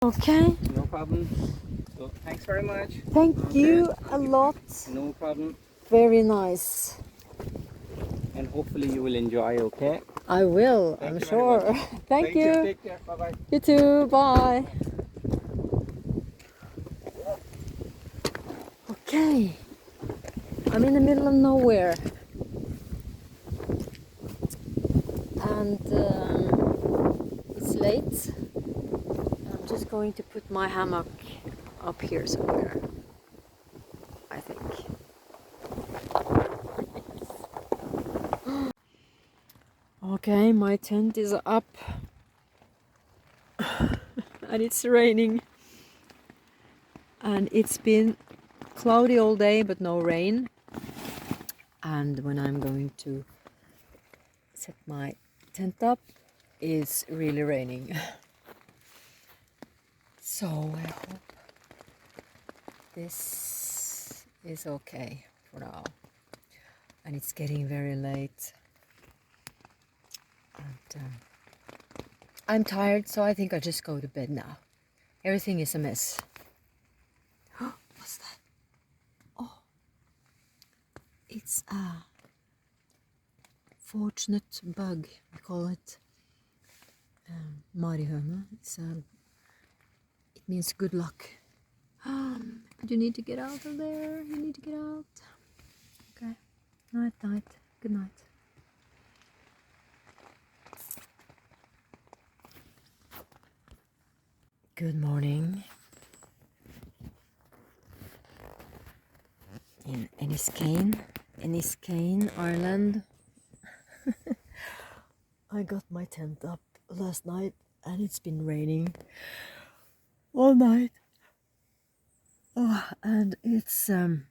Okay. No problem. So thanks very much. Thank you a lot. No problem. Very nice. And hopefully you will enjoy, okay? I will, Thank I'm you very sure. much. Thank you. Take care. Bye-bye. You too. Bye. Okay. I'm in the middle of nowhere. And it's late. I'm just going to put my hammock up here somewhere, I think. Okay, my tent is up and it's raining. And it's been cloudy all day but no rain. And when I'm going to set my tent up, it's really raining. So I hope this is okay for now. And it's getting very late. And I'm tired, so I think I'll just go to bed now. Everything is a mess. What's that? Oh, it's a fortunate bug. We call it marihøne. It means good luck. But you need to get out of there. You need to get out. Okay. Night, night. Good night. Good morning. In Enniskane, Ireland. I got my tent up last night and it's been raining all night. Oh, and it's I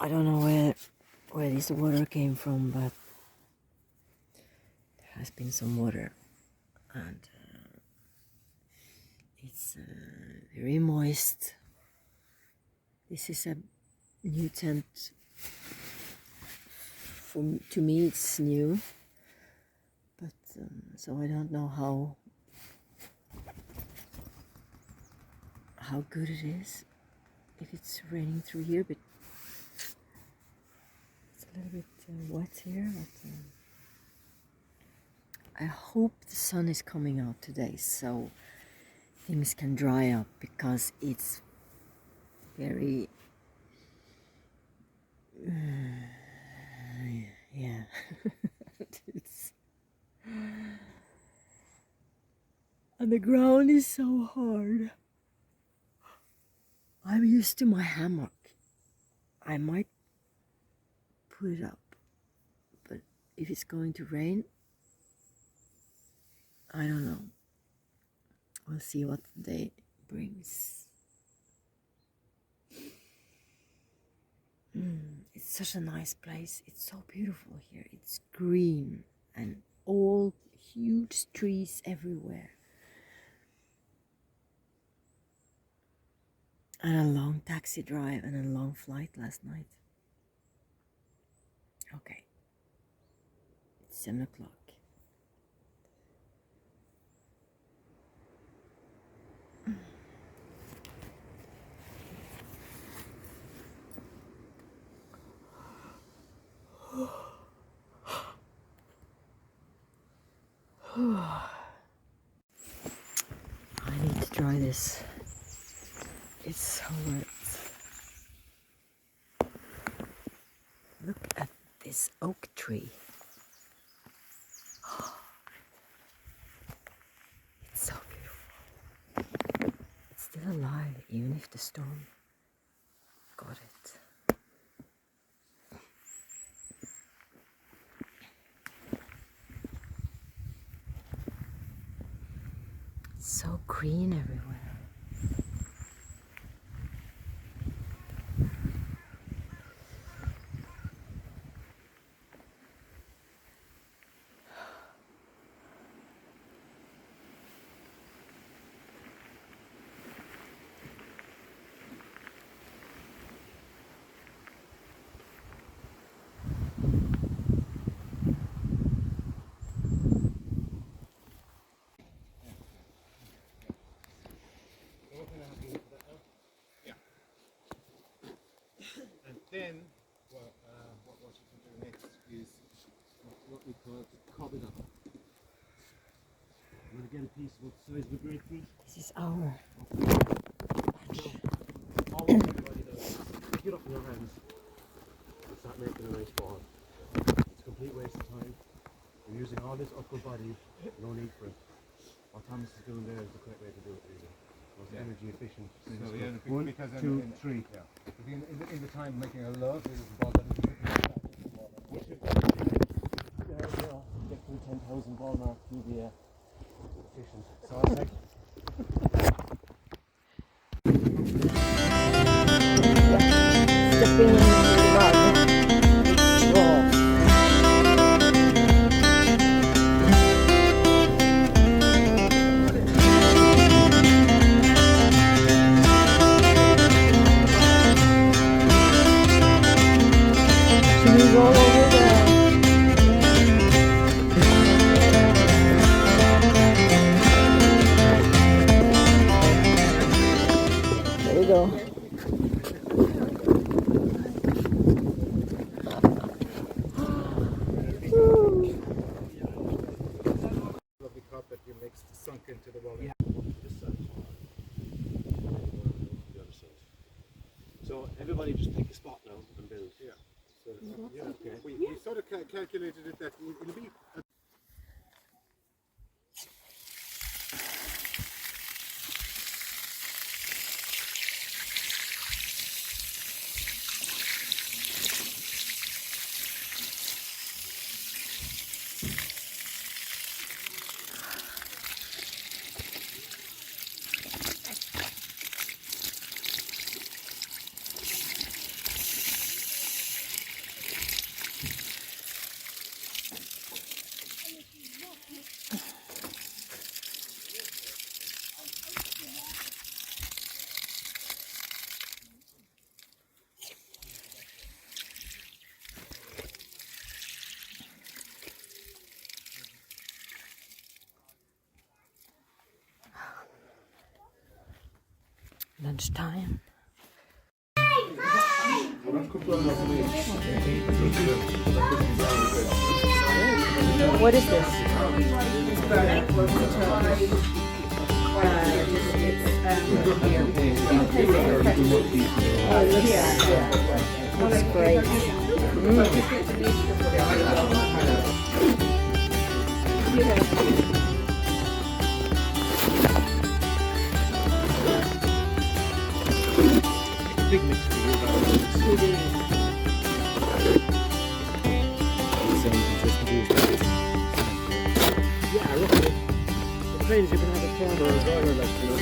don't know where this water came from, but there has been some water, and it's very moist. This is a new tent. To me, it's new, but so I don't know how good it is if it's raining through here, but it's a little bit wet here. But I hope the sun is coming out today so things can dry up, because it's very yeah. It's, and the ground is so hard. I'm used to my hammock. I might put it up, but if it's going to rain, I don't know. We'll see what the day brings. It's such a nice place. It's so beautiful here. It's green and all huge trees everywhere. And a long taxi drive and a long flight last night. Okay. It's 7 o'clock. I need to try this. It's so wet. Look at this oak tree. It's so beautiful. It's still alive even if the storm got it. It's so green everywhere. to get a piece of what size of a grapefruit. This is our. All everybody does, pick it up in your hands and start making a nice ball. It's a complete waste of time. You're using all this upper body, no need for it. What Thomas is doing there is the correct way to do it, really. Most energy efficient. So, yeah, One, because two, three. Yeah. In the time making a love, it is the ball that is Get to the 10,000 ball mark to be efficient. So it's like Stepping in the mud. Raw. Should we roll over there? There we go. lovely cob that you mixed sunk into the wall. Yeah. This side. The other side. So everybody just take a spot now and build. Yeah. So, yeah, okay. We sort of calculated it that it'll be. Lunchtime. What is this? Oh, looks great. Big mix for you. Yeah, roughly. It depends, you can have a farmer or a driver, like, you know.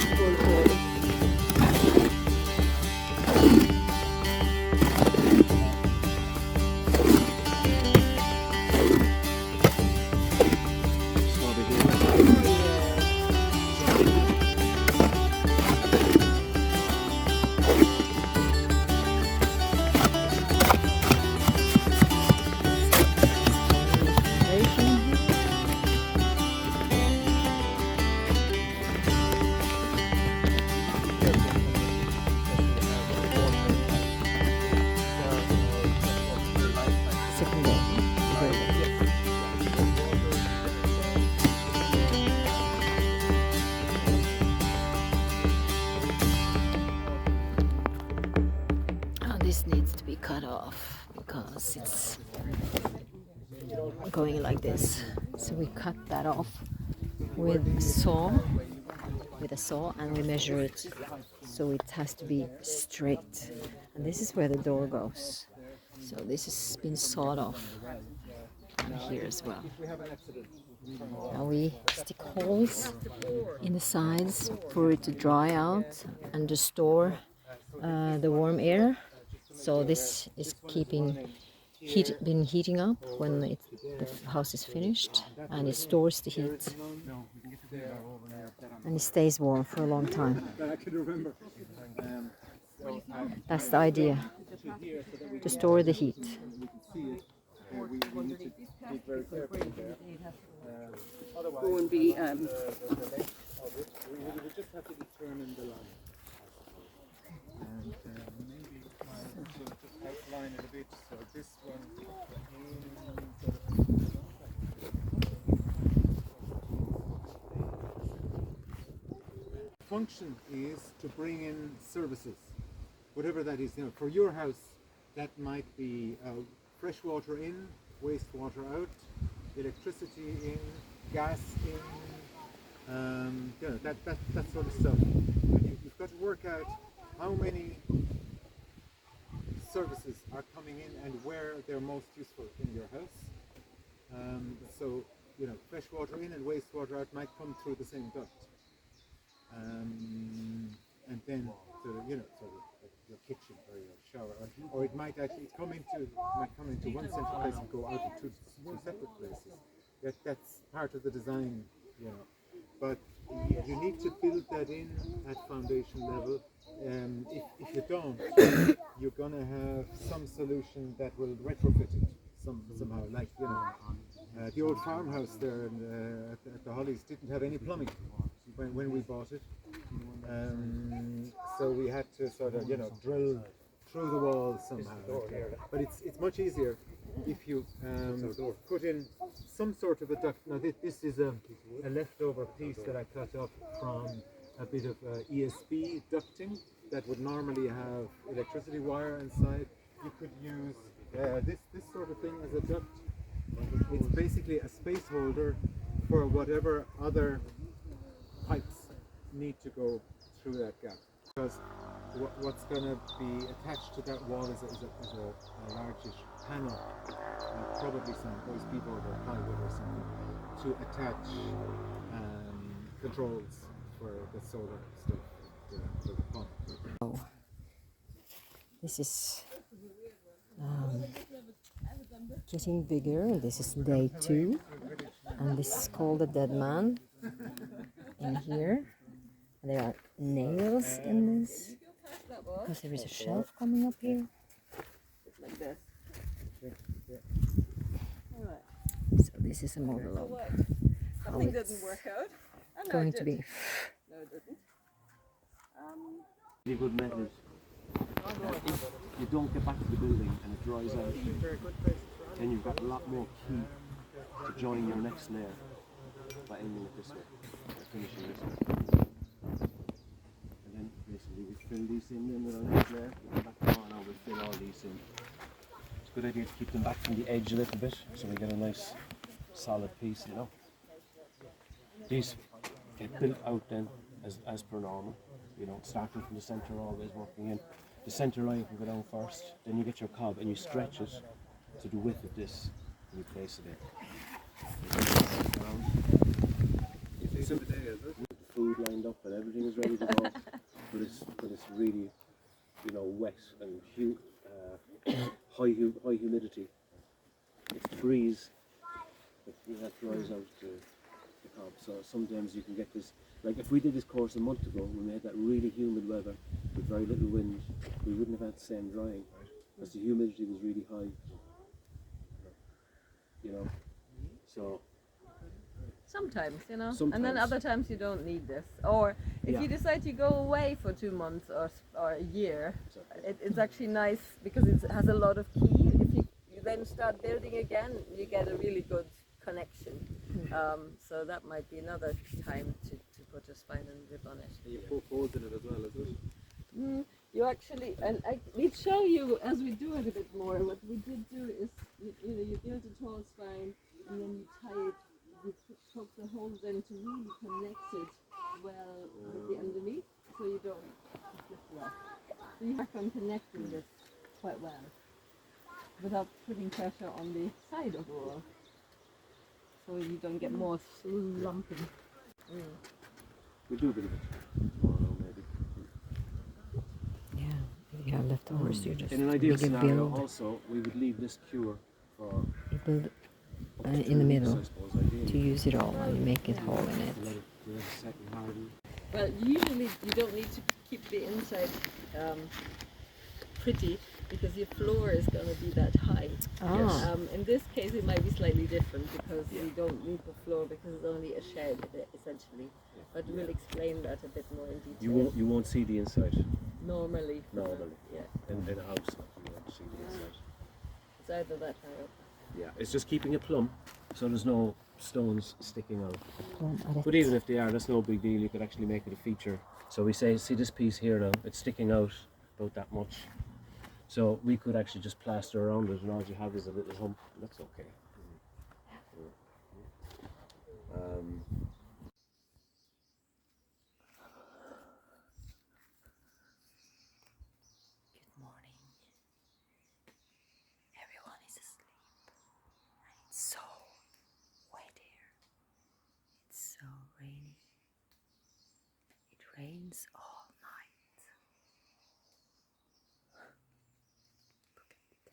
This needs to be cut off because it's going like this. So we cut that off with a saw, and we measure it so it has to be straight. And this is where the door goes. So this has been sawed off here as well. Now we stick holes in the sides for it to dry out and to store the warm air. So this is been heating up when the house is finished, and it stores the heat and it stays warm for a long time. That's the idea, to store the heat. Go and be Outline it a bit, so this one function is to bring in services, whatever that is. You know, for your house, that might be fresh water in, wastewater out, electricity in, gas in, you know, that sort of stuff. And you've got to work out how many services are coming in and where they're most useful in your house. So, you know, fresh water in and wastewater out might come through the same duct. And then, you know, sort of your kitchen or your shower, or it might actually come into one central place and go out to two separate places. That's part of the design, you know. But you need to build that in at foundation level. If you don't, you're gonna have some solution that will retrofit it somehow. Like, you know, the old farmhouse there at the Hollies didn't have any plumbing when we bought it. So we had to sort of, you know, drill through the walls somehow. But it's much easier if you put in some sort of a duct. Now this is a leftover piece that I cut up from a bit of ESP ducting that would normally have electricity wire inside. You could use this sort of thing as a duct. It's basically a space holder for whatever other pipes need to go through that gap. Because what's going to be attached to that wall is a largish panel, probably some OSB board or plywood or something, to attach controls for the solar stuff, for the pump. Oh, this is getting bigger. This is day 2, and this is called the dead man in here. There are nails in this because there is a shelf coming up here. Like this. So this is a model of how Something it's didn't work out. Oh, no, going it to did. be. No, it didn't. Really good method. If you don't get back to the building and it dries out, then you've got a lot more key to join your next layer by ending it this way, or finishing this way. And then basically we fill these in then with our next layer. We go back on and we fill all these in. It's a good idea to keep them back from the edge a little bit so we get a nice solid piece, you know. These get built out then as per normal, you know, starting from the centre, always working in. The centre line can go down first, then you get your cob and you stretch it to the width of this and you place it in. The food lined up and everything is ready to go, but it's really, you know, wet and high humidity. It's the breeze that dries out the cob. So sometimes you can get this, like if we did this course a month ago when we had that really humid weather with very little wind, we wouldn't have had the same drying, because the humidity was really high, you know. So Sometimes, you know, Sometimes. and then other times you don't need this. Or if Yeah. you decide to go away for 2 months or a year, it's actually nice because it has a lot of key. If you then start building again, you get a really good connection. So that might be another time to put a spine and rib on it. You poke holes in it as well, is it? You actually, and we'd show you as we do it a bit more. What we did do is, you build a tall spine and then you tie it. You poke the holes in to really connect it well with the underneath, so you don't flip off. So you work on connecting this quite well without putting pressure on the side of the wall, so you don't get more slumping. we do a bit of it tomorrow maybe. Yeah, if you have leftovers, you just In an ideal make a scenario build. also, we would leave this cure for You build up to in the 2 weeks, middle I suppose, ideally. to use it all, and you make it hole in Let it. it set and harden. Well, usually you don't need to keep the inside pretty because your floor is going to be that high. Ah, In this case, it might be slightly different because you don't need the floor because it's only a shed essentially. But we'll explain that a bit more in detail. You won't see the inside Normally. normally. Yeah, In a house, you won't see the inside. it's either that high up. Yeah, it's just keeping it plumb, so there's no stones sticking out. Tuon But even if they are, that's no big deal. You could actually make it a feature. So we say, see this piece here now, it's sticking out about that much. So we could actually just plaster around it, and all you have is a little hump. That's okay. Good morning. Everyone is asleep. It's so wet here. It's so rainy. It rains all night. Look at it.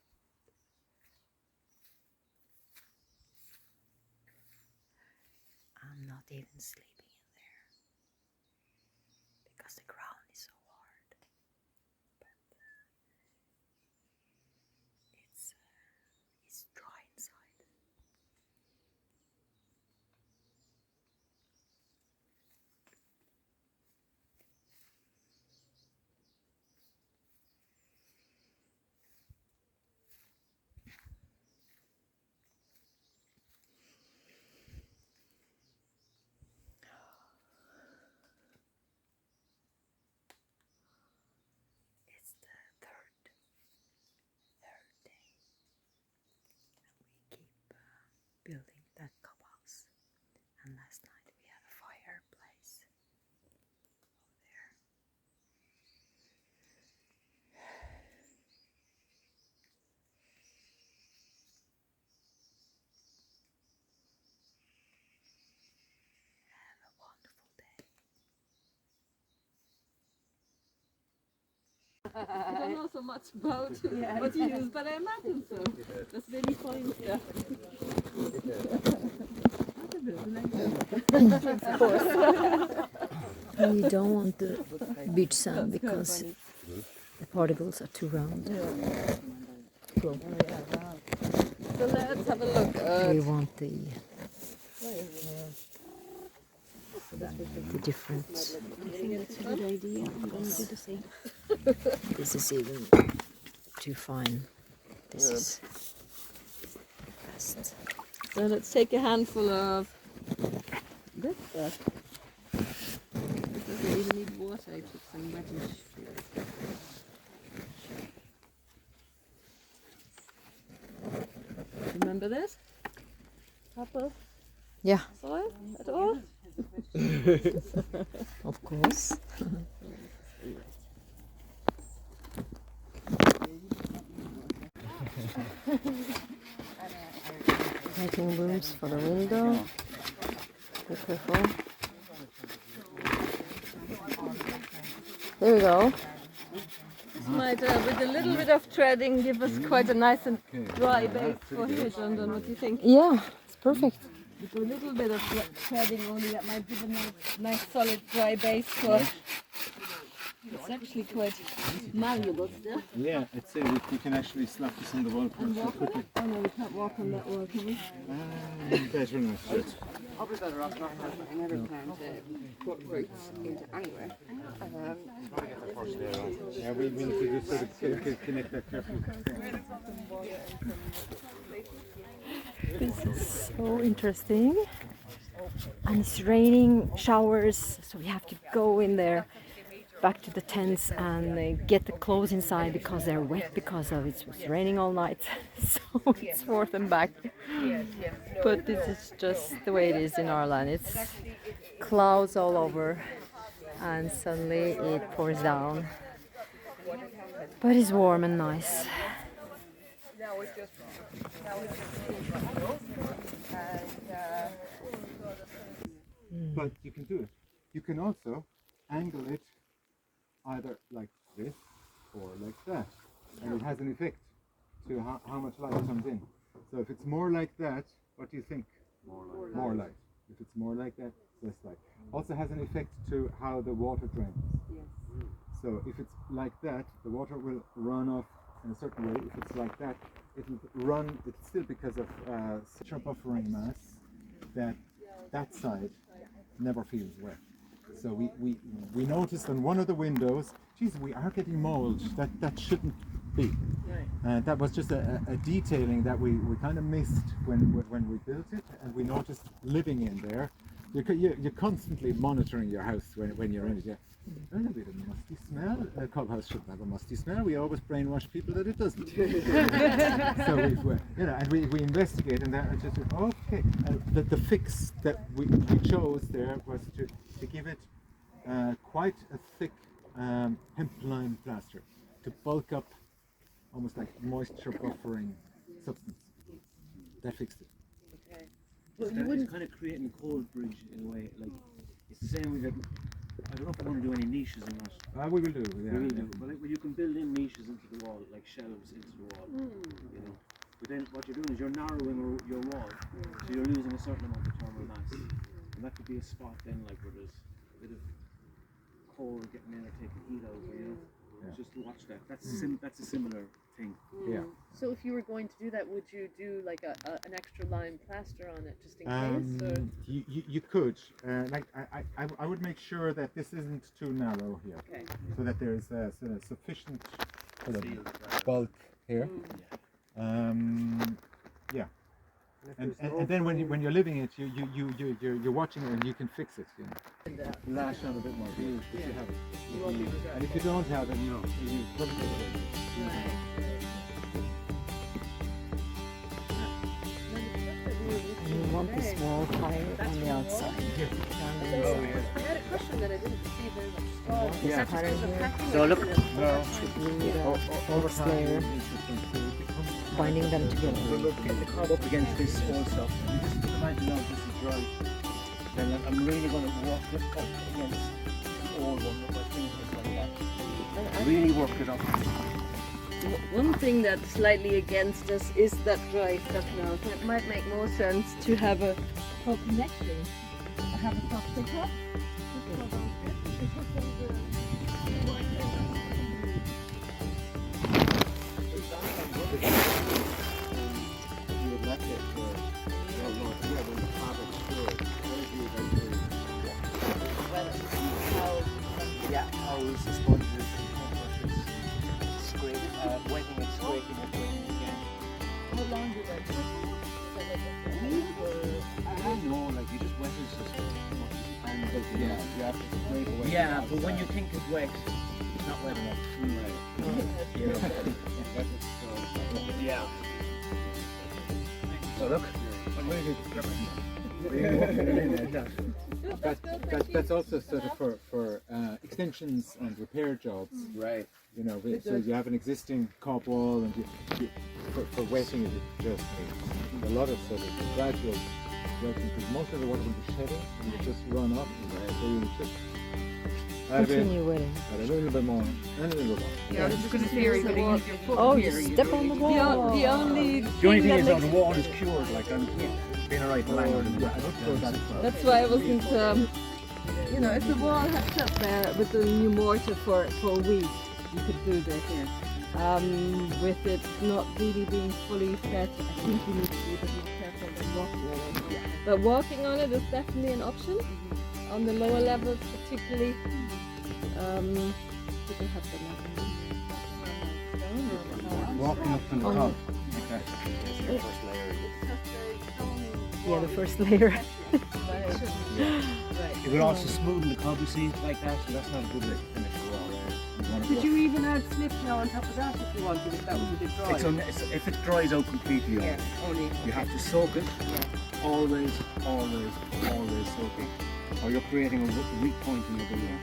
I'm not even sleeping in there because the ground is so hard. But it's dry inside. It's the third day, and we keep building that cob-house. And last night we had a fireplace over there. Have a wonderful day. I don't know so much about what you use, but I imagine so. That's really fine stuff. Of course. We don't want the beach sand because the particles are too round. Cool. So let's have a look We at want the different. I think that's a good idea. I'm going to do the same. This is even too fine. This is best. So let's take a handful of this stuff. This doesn't even need water, I took some reddish. Remember this? Apple Yeah, soil at all? of course. Making rooms for the window. Be careful. There we go. This might, with a little bit of treading, give us quite a nice and dry base for here, London. What do you think? Yeah, it's perfect. With a little bit of treading only, that might give a nice solid dry base for. It's actually quite malleable still. Yeah, I'd say we can actually slap this on the wall quite so quickly. Oh no, we can't walk on that wall, can we? Better not. Probably better off not having. I never plan to put roots into anywhere. Yeah, we need to just sort of connect that carefully. This is so interesting. And it's raining, showers, so we have to go in there, back to the tents and get the clothes inside because they're wet because of it was raining all night. So it's forth and back. But this is just the way it is in Ireland. It's clouds all over and suddenly it pours down. But it's warm and nice. But you can do it. You can also angle it either like this or like that, and it has an effect to how much light comes in. So if it's more like that, what do you think? More light. If it's more like that, less light. Also has an effect to how the water drains. So if it's like that, the water will run off in a certain way. If it's like that, it'll run. It's still because of such a buffering mass that side never feels wet. So we noticed on one of the windows, geez, we are getting mold. That shouldn't be. Right. That was just a detailing that we kind of missed when we built it, and we noticed living in there. You're constantly monitoring your house when you're in it. Yeah. There's a bit of musty smell. A cob-house shouldn't have a musty smell. We always brainwash people that it doesn't. So we investigate, and that just okay. The fix that we chose there was to give it quite a thick hemp lime plaster to bulk up, almost like moisture buffering substance. That fixed it. Okay. It's kind of creating a cold bridge in a way. Like it's the same way that I don't know if we're going to do any niches in that. We will do. Yeah. We will do, but like, you can build in niches into the wall, like shelves into the wall. You know, but then what you're doing is you're narrowing your wall, so you're losing a certain amount of thermal mass, and that could be a spot then like where there's a bit of cold getting in or taking heat out. You know, just watch that. That's a similar thing. Yeah. So if you were going to do that, would you do like an extra lime plaster on it just in case? Or? You could. Like I would make sure that this isn't too narrow here, Okay. so that there's sort of sufficient sort of bulk here. Yeah. And then when you're living it, you're watching it and you can fix it. You know. Lash on a bit more. If you have it. You won't be regretting And if you don't have it, you probably get it. You want the small fire on the outside. I had a question that I didn't see very much straw. Is that just because of packing? So look, You need a false layer, binding them together. get the cob up against this whole stuff. You just imagine now this is dry. Then I'm really going to walk it up against the old one with my fingers like that. Really work it up. One thing that's slightly against us is that dry stuff now. So it might make more sense to have a full connection. Have a soft pickup. Yeah, how is the sponges, brushes, scraping, wetting it, scraping it, wetting it again. How long do that take? I don't know, like you just wet it just and Yeah, you have to scrape away. yeah, but when you think it's wet, it's not wet enough. Right. Yeah. So look, I'm really That's also sort of for extensions and repair jobs. right. You know, so you have an existing cob wall, and for wetting it, just needs a lot of sort of gradual wetting, because most of the water will be shedding and will just run off. So you just add a bit, Continue wetting. add a little bit more, and a little bit more. Yeah, I was just going to say, are you going to use your foot Oh, here? you step on the wall. The only The only thing that is now makes the wall is cured, like I'm being alright longer than that. That's why I wasn't, you know, if the wall had sat there with the new mortar for a week, you could do this. With it not really being fully set, I think you need to be a bit more careful than walking on it. But walking on it is definitely an option. On the lower levels particularly, people have the Walking up to the cob. Yeah, the first layer. It would also smoothen the cob, you see, like that, so that's not a good way to finish the wall. Could you even add slip now on top of that if you wanted, if that was a bit dry? If it dries out completely, Yeah, only. you have to soak it. Always, always, always soaking, or you're creating a weak point in the building.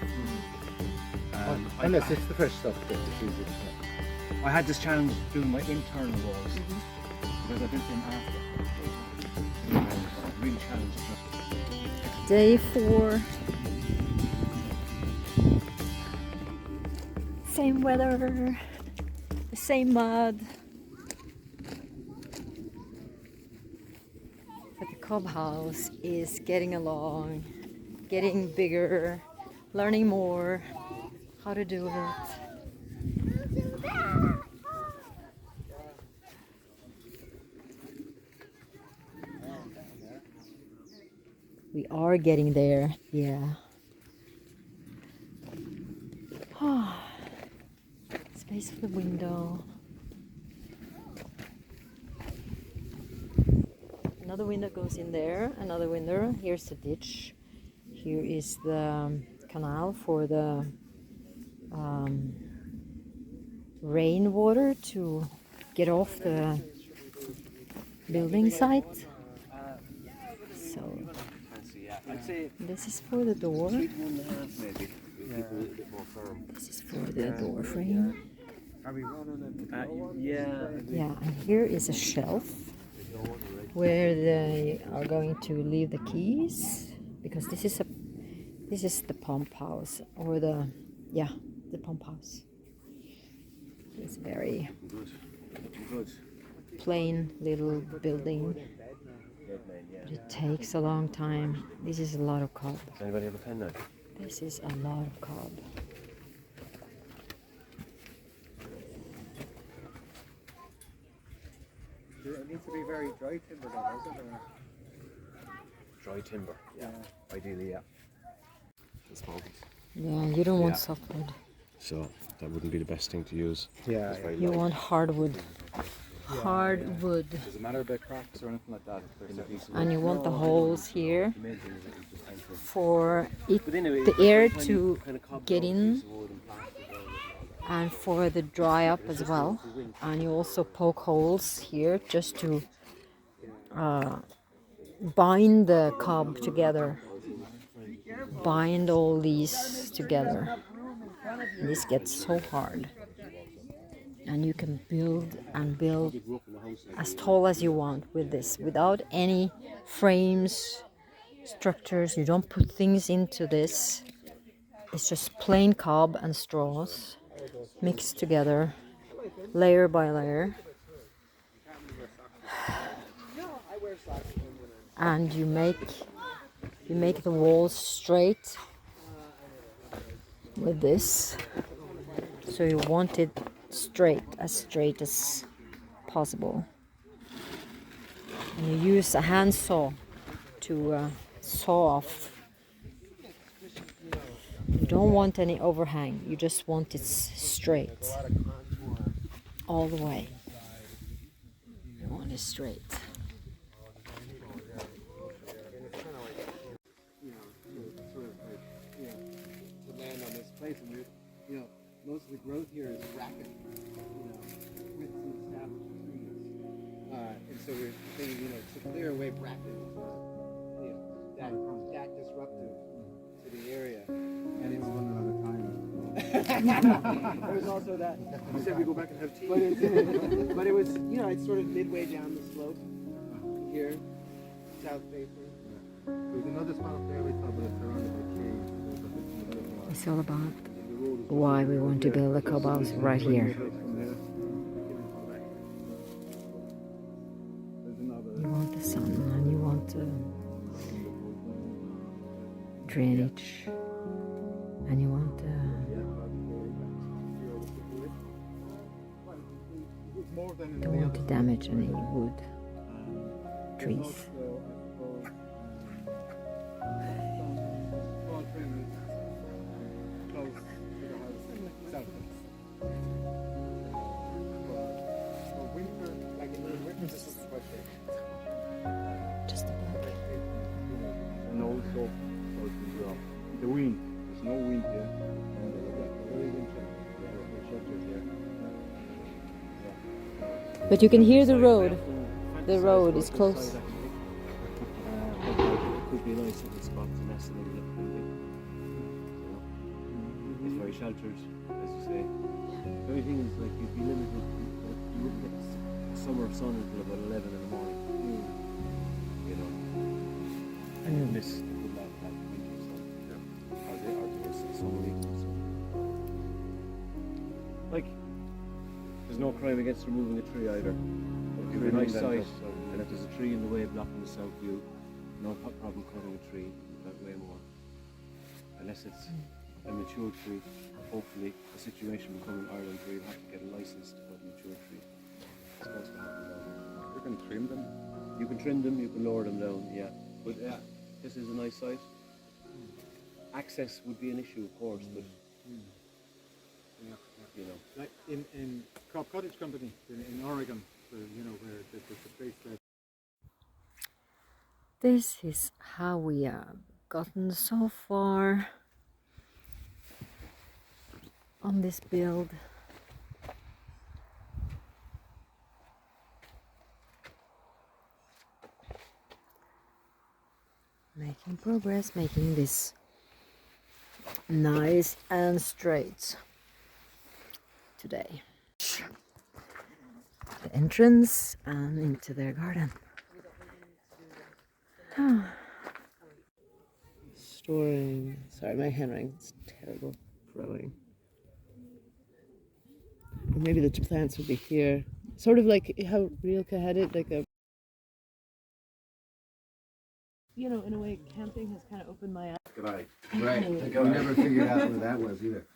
Unless it's the fresh stuff that is easy to set. I had this challenge doing my internal walls because I built them after. And it really challenged me. Day 4. Same weather, the same mud. But the cob-house is getting along, getting bigger, learning more how to do it. We are getting there, yeah. Space for the window. another window goes in there, another window. Here's the ditch. Here is the canal for the rainwater to get off the building site. So I'd say this is for the door. 1.5 maybe. We'll keep it a little bit more firm. This is for the door frame. Yeah. Yeah, and here is a shelf where they are going to leave the keys, because this is the pump house, or the pump house. It's very Good. plain little building, but it takes a long time. This is a lot of cob. Does anybody have a pen now? This is a lot of cob. It needs to be very dry timber though, doesn't it? Dry timber. Yeah. Ideally, yeah. Yeah, you don't want Yeah. softwood. So that wouldn't be the best thing to use. Yeah, It's very You light. want hardwood. Hardwood. Does it matter about cracks or anything like that? And you want the holes here The main thing is that you just enter. for it, But anyway, the by air time to you kind of cob get down a in, piece of wood and plaster down it, and for the dry up as well. And you also poke holes here just to bind the cob together. Bind all these together. This gets so hard. And you can build and build as tall as you want with this, without any frames, structures. You don't put things into this. It's just plain cob and straws mixed together, layer by layer. And you make the walls straight with this. So you want it straight as possible. And you use a hand saw to saw off. You don't want any overhang, you just want it straight all the way. You want it straight. To land on this place, and most of the growth here is rapid, with some established trees. And so we're thinking, to clear away bracken, that disruptive to the area. And it's one another time. There's also that. You said we go back and have tea. But it was, it's sort of midway down the slope here, south facing. There's another spot up there we thought, but it's surrounded by trees. It's all about why we want to build a cob-house right here. You want the sun and you want the drainage and you want don't want to damage any wood, trees. Just about. No soap as well. The wind. There's no wind here. But you can hear the road. The road is close. It could be a nice little spot to nest in a little building. It's very sheltered, as you say. The only thing is, you'd be limited. You wouldn't get summer sun until about 11 in the morning. And you miss the good winter sun. Or the summer evening sun. There's no crime against removing a tree either. If you're a nice site, and if there's a tree in the way blocking the south view, no problem cutting a tree, that way more. Unless it's a mature tree, hopefully a situation will come in Ireland where you have to get a license to cut a mature tree. It's supposed to happen down here. You can trim them. You can trim them, you can lower them down, yeah. But this is a nice site. Access would be an issue, of course, but Like in Cob Cottage Company in Oregon, where there's a place that This is how we have gotten so far on this build. Making progress, making this nice and straight today. The entrance and into their garden. Storing. Sorry, my handwriting's terrible. Growing. Maybe the plants would be here. Sort of like how Rilke had it, like a. You know, in a way, camping has kind of opened my eyes. Right. We never figured out where that was either.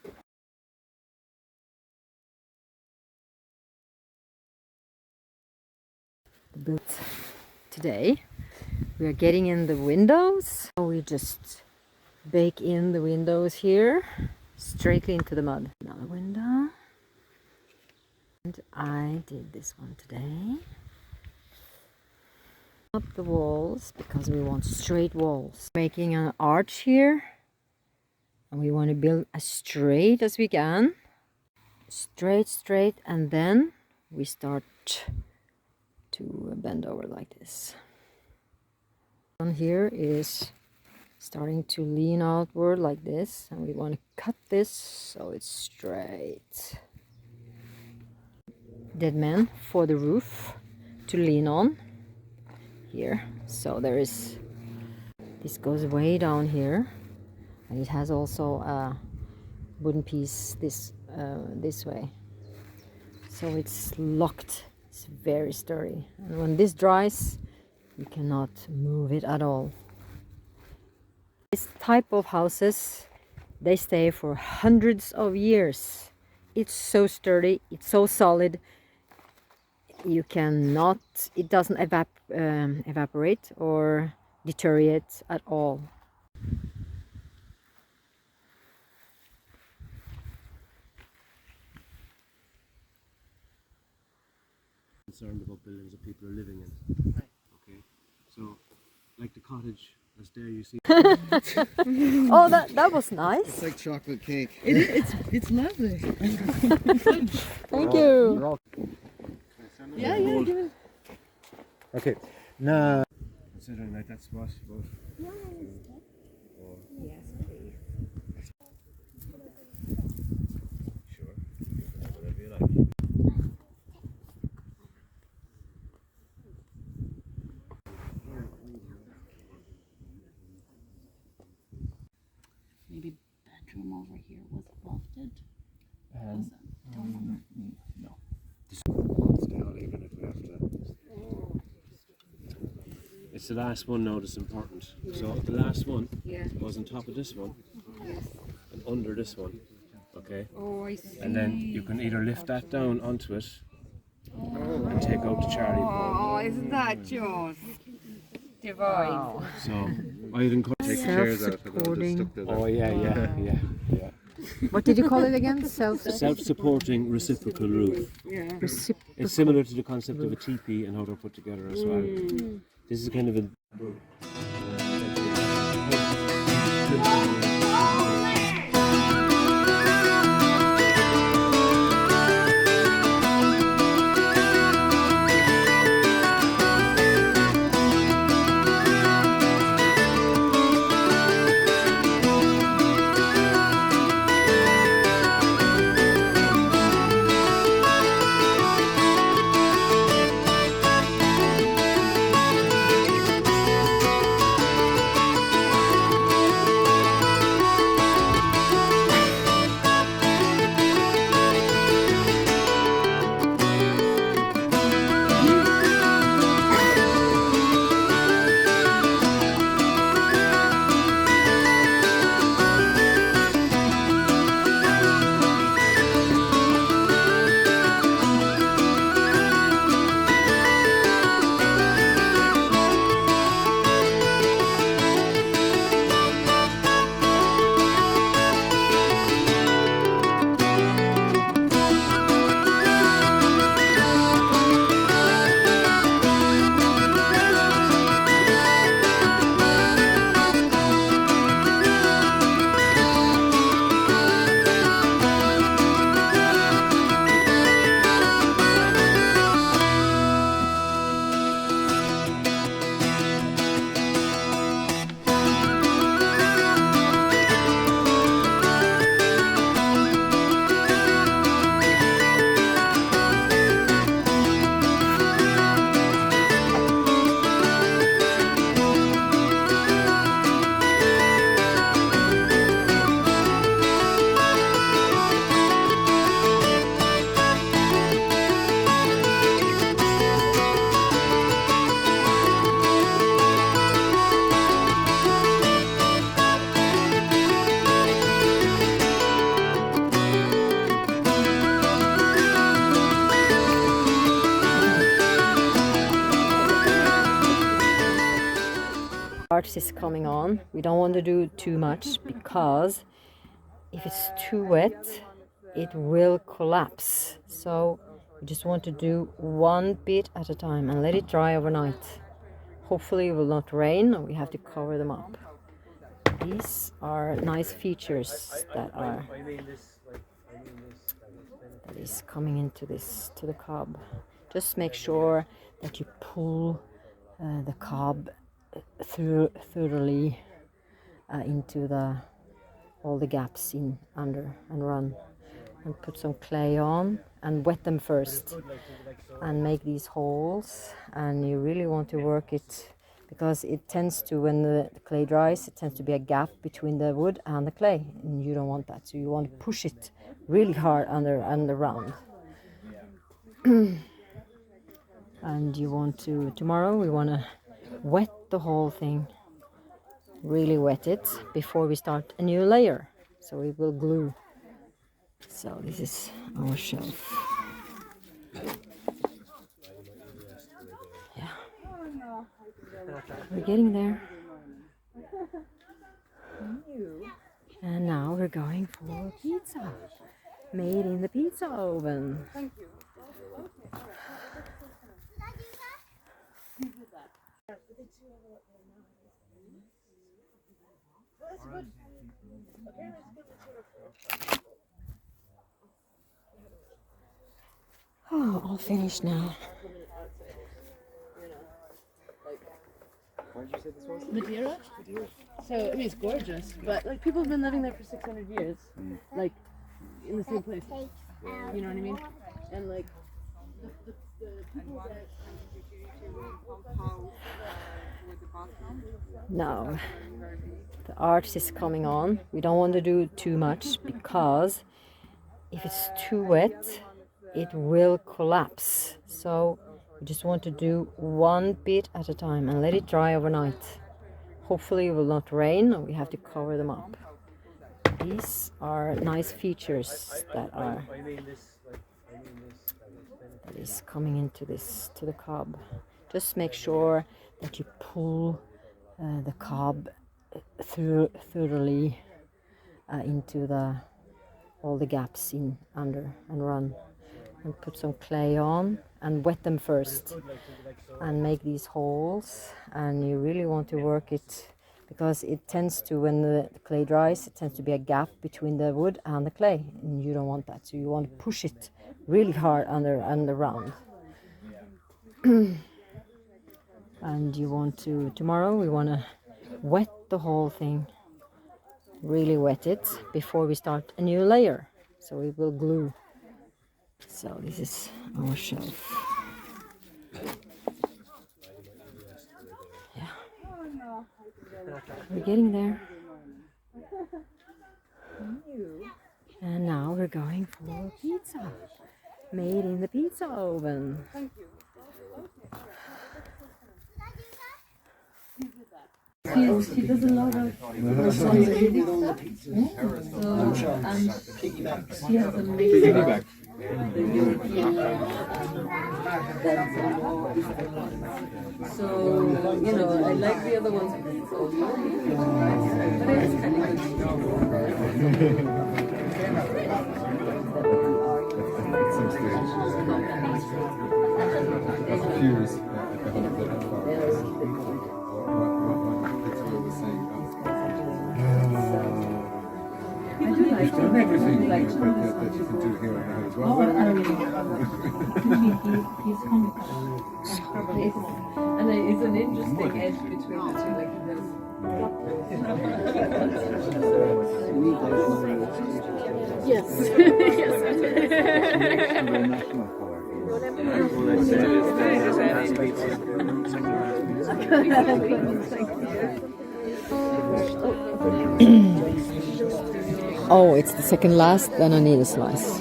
But today we are getting in the windows. We just bake in the windows here straightly into the mud. Another window. And I did this one today. Up the walls because we want straight walls. Making an arch here. And we want to build as straight as we can. Straight, and then we start to bend over like this. On here is starting to lean outward like this, and we want to cut this so it's straight. Dead man for the roof to lean on here. So there is, this goes way down here, and it has also a wooden piece this way, so it's locked. It's very sturdy, and when this dries you cannot move it at all. This type of houses, they stay for hundreds of years. It's so sturdy, it's so solid, you cannot, it doesn't evaporate or deteriorate at all. Concerned about buildings that people are living in. Right. Okay. So, like the cottage that's there, you see. Oh, that was nice. It's like chocolate cake. It's lovely. Thank you. Yeah, give it. Okay. Now, Considering like that spot, but Yes, please. sure, whatever you like. Maybe bedroom over here was lofted. No. Stay on even if we have to. It's the last one now that's important. So the last one goes on top of this one and under this one. Okay? Oh, I see. And then you can either lift that down onto it and take out the Charlie board. Oh, isn't that just divine? So I even take the chairs out. Self-supporting. Oh yeah. What did you call it again? Self-supporting reciprocal roof. Yeah. It's similar to the concept of a teepee and how they're put together as well. This is kind of a is coming on. We don't want to do too much because if it's too wet, it will collapse. So we just want to do one bit at a time and let it dry overnight. Hopefully it will not rain and we have to cover them up. These are nice features that is coming into to the cob. Just make sure that you pull the cob thoroughly into all the gaps in under and run, and put some clay on and wet them first and make these holes. And you really want to work it because it tends to, when the clay dries, it tends to be a gap between the wood and the clay, and you don't want that. So you want to push it really hard under and around. And you want to, tomorrow we want to wet the whole thing, really wet it before we start a new layer, so it will glue. So this is our shelf. Yeah, we're getting there. And now we're going for pizza, made in the pizza oven. Oh, all finished now. Madeira? So, I mean, it's gorgeous, but like people have been living there for 600 years, like in the same place. You know what I mean? And like the people that. Now, the arch is coming on. We don't want to do too much because if it's too wet, it will collapse. So we just want to do one bit at a time and let it dry overnight. Hopefully it will not rain and we have to cover them up. These are nice features that is coming into to the cob. Just make sure that you pull the cob thoroughly into all the gaps in under and run, and put some clay on and wet them first and make these holes. And you really want to work it because it tends to, when the clay dries, it tends to be a gap between the wood and the clay, and you don't want that. So you want to push it really hard under and around. And you want to, tomorrow we want to wet the whole thing, really wet it before we start a new layer, so it will glue. So this is our shelf. Yeah, we're getting there. And now we're going for pizza, made in the pizza oven. He does a lot of responsibility stuff. He has amazing the European so, you know, I like the other ones because it's all European, but it's kind of confused. I do like them. Everything Like that you can do here and now as well. oh, I really he's comical. And it's an interesting edge between the two, like this. Yes. Oh, it's the second last, then I need a slice. So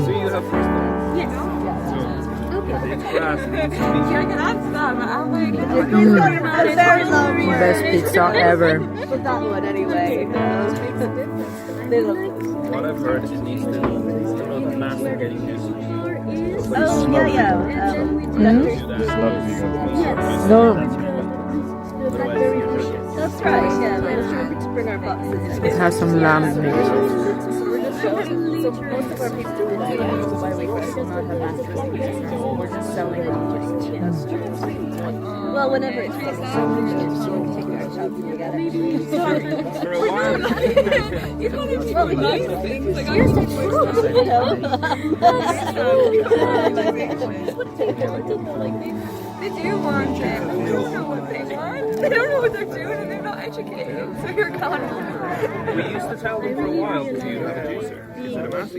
you have first one? Yes. Best pizza ever. But that one anyway. They love this. what I've heard is it needs to, the mass are getting used to. Oh, yeah. No, That's right, yeah. Let's remember to bring our boxes in. it has some lamb meat. We're just showing. So most of our people do it by week, but it's not have masters. We're just selling it. That's true. Well, whenever it's fixed, take our job and you get it. For a while. You're such a you know. They do want it. They don't know what they want. They don't know what they're doing and they're not educated. So you're gone. We used to tell them for a while, do you have a juicer? Is it a mass?